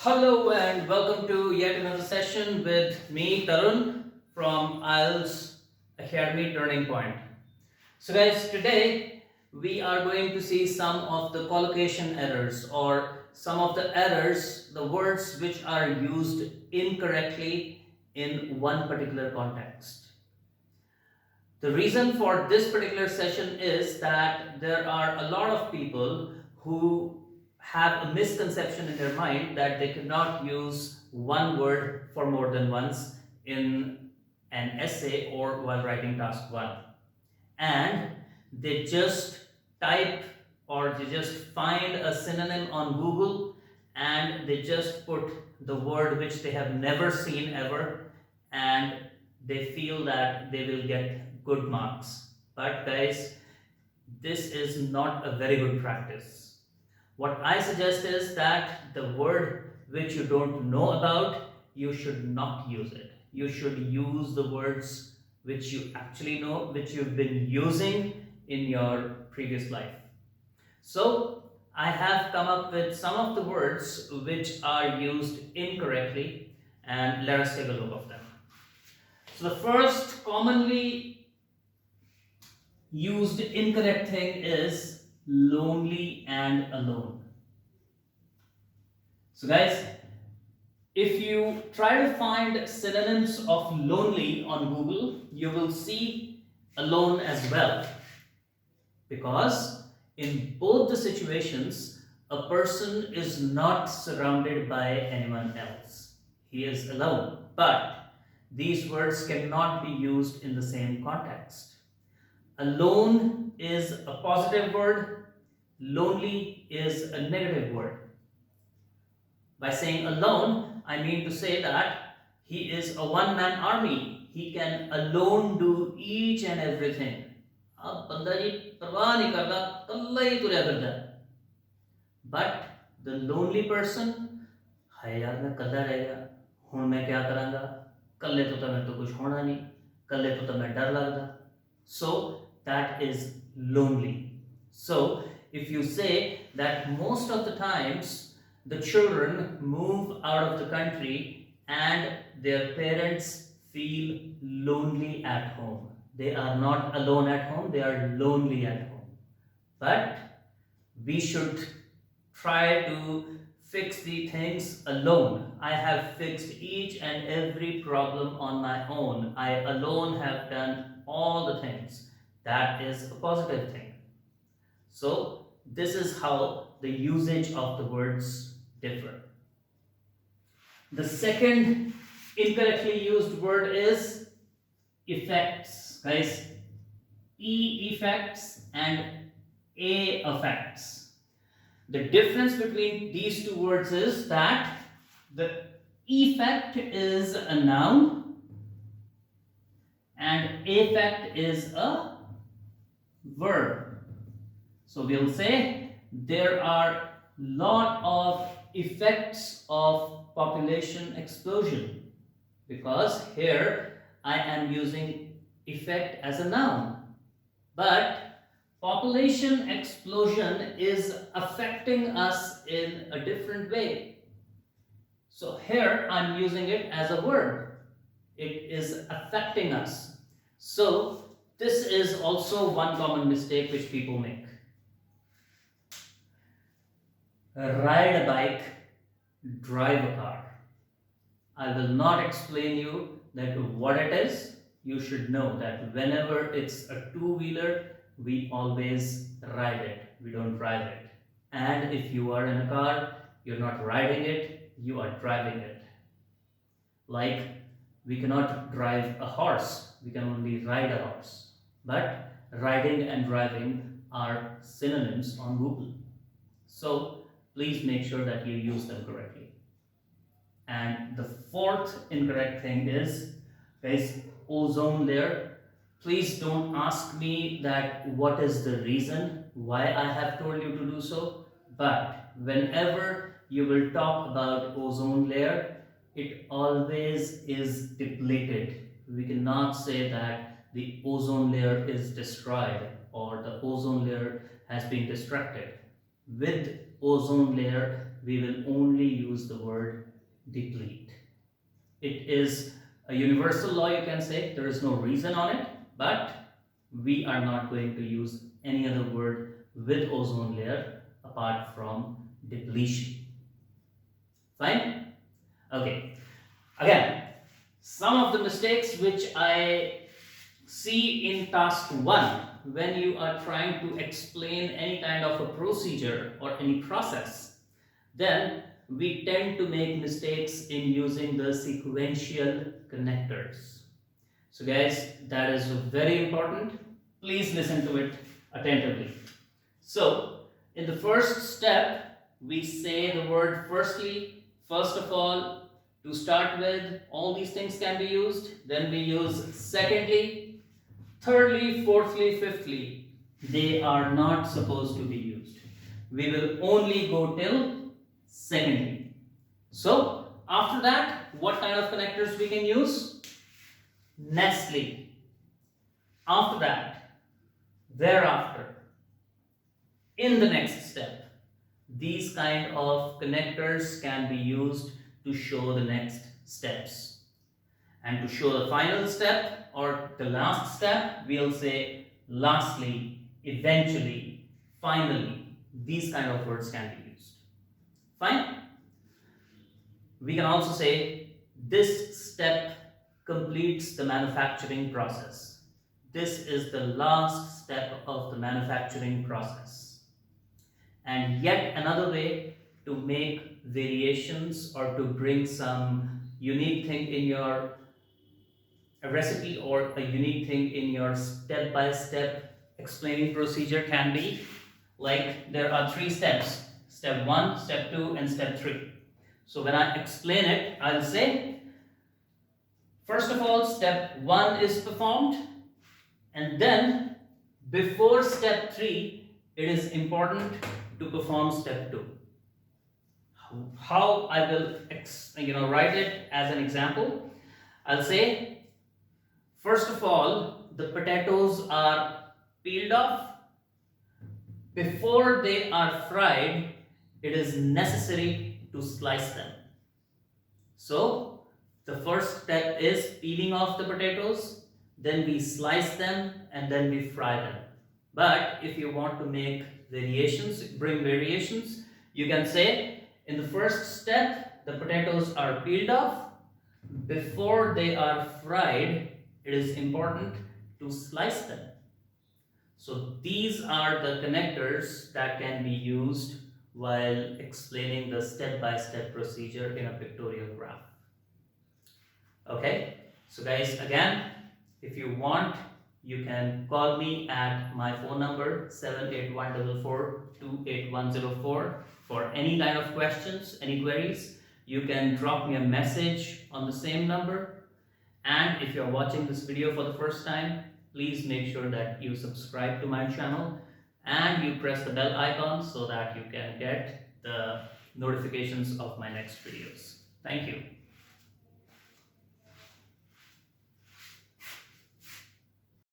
Hello and welcome to yet another session with me, Tarun, from IELTS Academy Turning Point. So, guys, today we are going to see some of the collocation errors or some of the errors, the words which are used incorrectly in one particular context. The reason for this particular session is that there are a lot of people who have a misconception in their mind that they cannot use one word for more than once in an essay or while writing task 1, and they just type or they just find a synonym on Google and they just put the word which they have never seen ever, and they feel that they will get good marks. But guys, this is not a very good practice. What I suggest is that the word which you don't know about, you should not use it. You should use the words which you actually know, which you've been using in your previous life. So, I have come up with some of the words which are used incorrectly, and let us take a look of them. So, the first commonly used incorrect thing is lonely and alone. So, guys, if you try to find synonyms of lonely on Google, you will see alone as well, because in both the situations, a person is not surrounded by anyone else. He is alone. But these words cannot be used in the same context. Alone is a positive word, lonely is a negative word. By saying alone, I mean to say that he is a one-man army. He can alone do each and everything. अब बंदा जी परवाह नहीं करता, कल्ला ही तुरया फिरदा. But the lonely person, हाय यार मैं कल्ला रह गया, हुण मैं क्या करांगा, कल्ले तो मैं तो कुछ होना नहीं, कल्ले तो मैं डर लगदा. So that is lonely. So if you say that most of the times the children move out of the country and their parents feel lonely at home. They are not alone at home, they are lonely at home. But we should try to fix the things alone. I have fixed each and every problem on my own. I alone have done all the things. That is a positive thing. So, this is how the usage of the words differ. The second incorrectly used word is effects. Guys, E effects and A effects. The difference between these two words is that the effect is a noun and affect is a verb. So we'll say there are lot of effects of population explosion, because here I am using effect as a noun, but population explosion is affecting us in a different way. So here I'm using it as a verb. It is affecting us. So this is also one common mistake which people make. Ride a bike, drive a car. I will not explain you that what it is. You should know that whenever it's a two-wheeler, we always ride it. We don't drive it. And if you are in a car, you're not riding it, you are driving it. Like, we cannot drive a horse, we can only ride a horse. But riding and driving are synonyms on Google. So please make sure that you use them correctly. And the fourth incorrect thing is, guys, ozone layer. Please don't ask me that what is the reason why I have told you to do so, but whenever you will talk about ozone layer, it always is depleted. We cannot say that the ozone layer is destroyed or the ozone layer has been destructed. With ozone layer we will only use the word deplete. It is a universal law, you can say. There is no reason on it, but we are not going to use any other word with ozone layer apart from depletion. Fine? Okay. Again, some of the mistakes which I see in task 1 when you are trying to explain any kind of a procedure or any process, then we tend to make mistakes in using the sequential connectors. So guys, that is very important. Please listen to it attentively. So in the first step, we say the word firstly. First of all, to start with, all these things can be used. Then we use secondly, thirdly, fourthly, fifthly. They are not supposed to be used. We will only go till secondly. So after that, what kind of connectors we can use? Nestle. After that, thereafter, in the next step, these kind of connectors can be used to show the next steps. And to show the final step or the last step, we'll say lastly, eventually, finally. These kind of words can be used. Fine? We can also say this step completes the manufacturing process. This is the last step of the manufacturing process. And yet another way to make variations or to bring some unique thing in your recipe or a unique thing in your step-by-step explaining procedure can be like there are 3 steps: step 1, step 2 and step 3. So when I explain it, I'll say first of all step 1 is performed, and then before step 3 it is important to perform step 2. How I will write it as an example, I'll say first of all the potatoes are peeled off. Before they are fried, it is necessary to slice them. So the first step is peeling off the potatoes, then we slice them and then we fry them. But if you want to make variations, bring variations, you can say in the first step the potatoes are peeled off. Before they are fried, it is important to slice them. So these are the connectors that can be used while explaining the step-by-step procedure in a pictorial graph. Okay, so guys, again, if you want, you can call me at my phone number 78144281104 for any kind of questions, any queries. You can drop me a message on the same number. And if you're watching this video for the first time, please make sure that you subscribe to my channel and you press the bell icon so that you can get the notifications of my next videos. Thank you.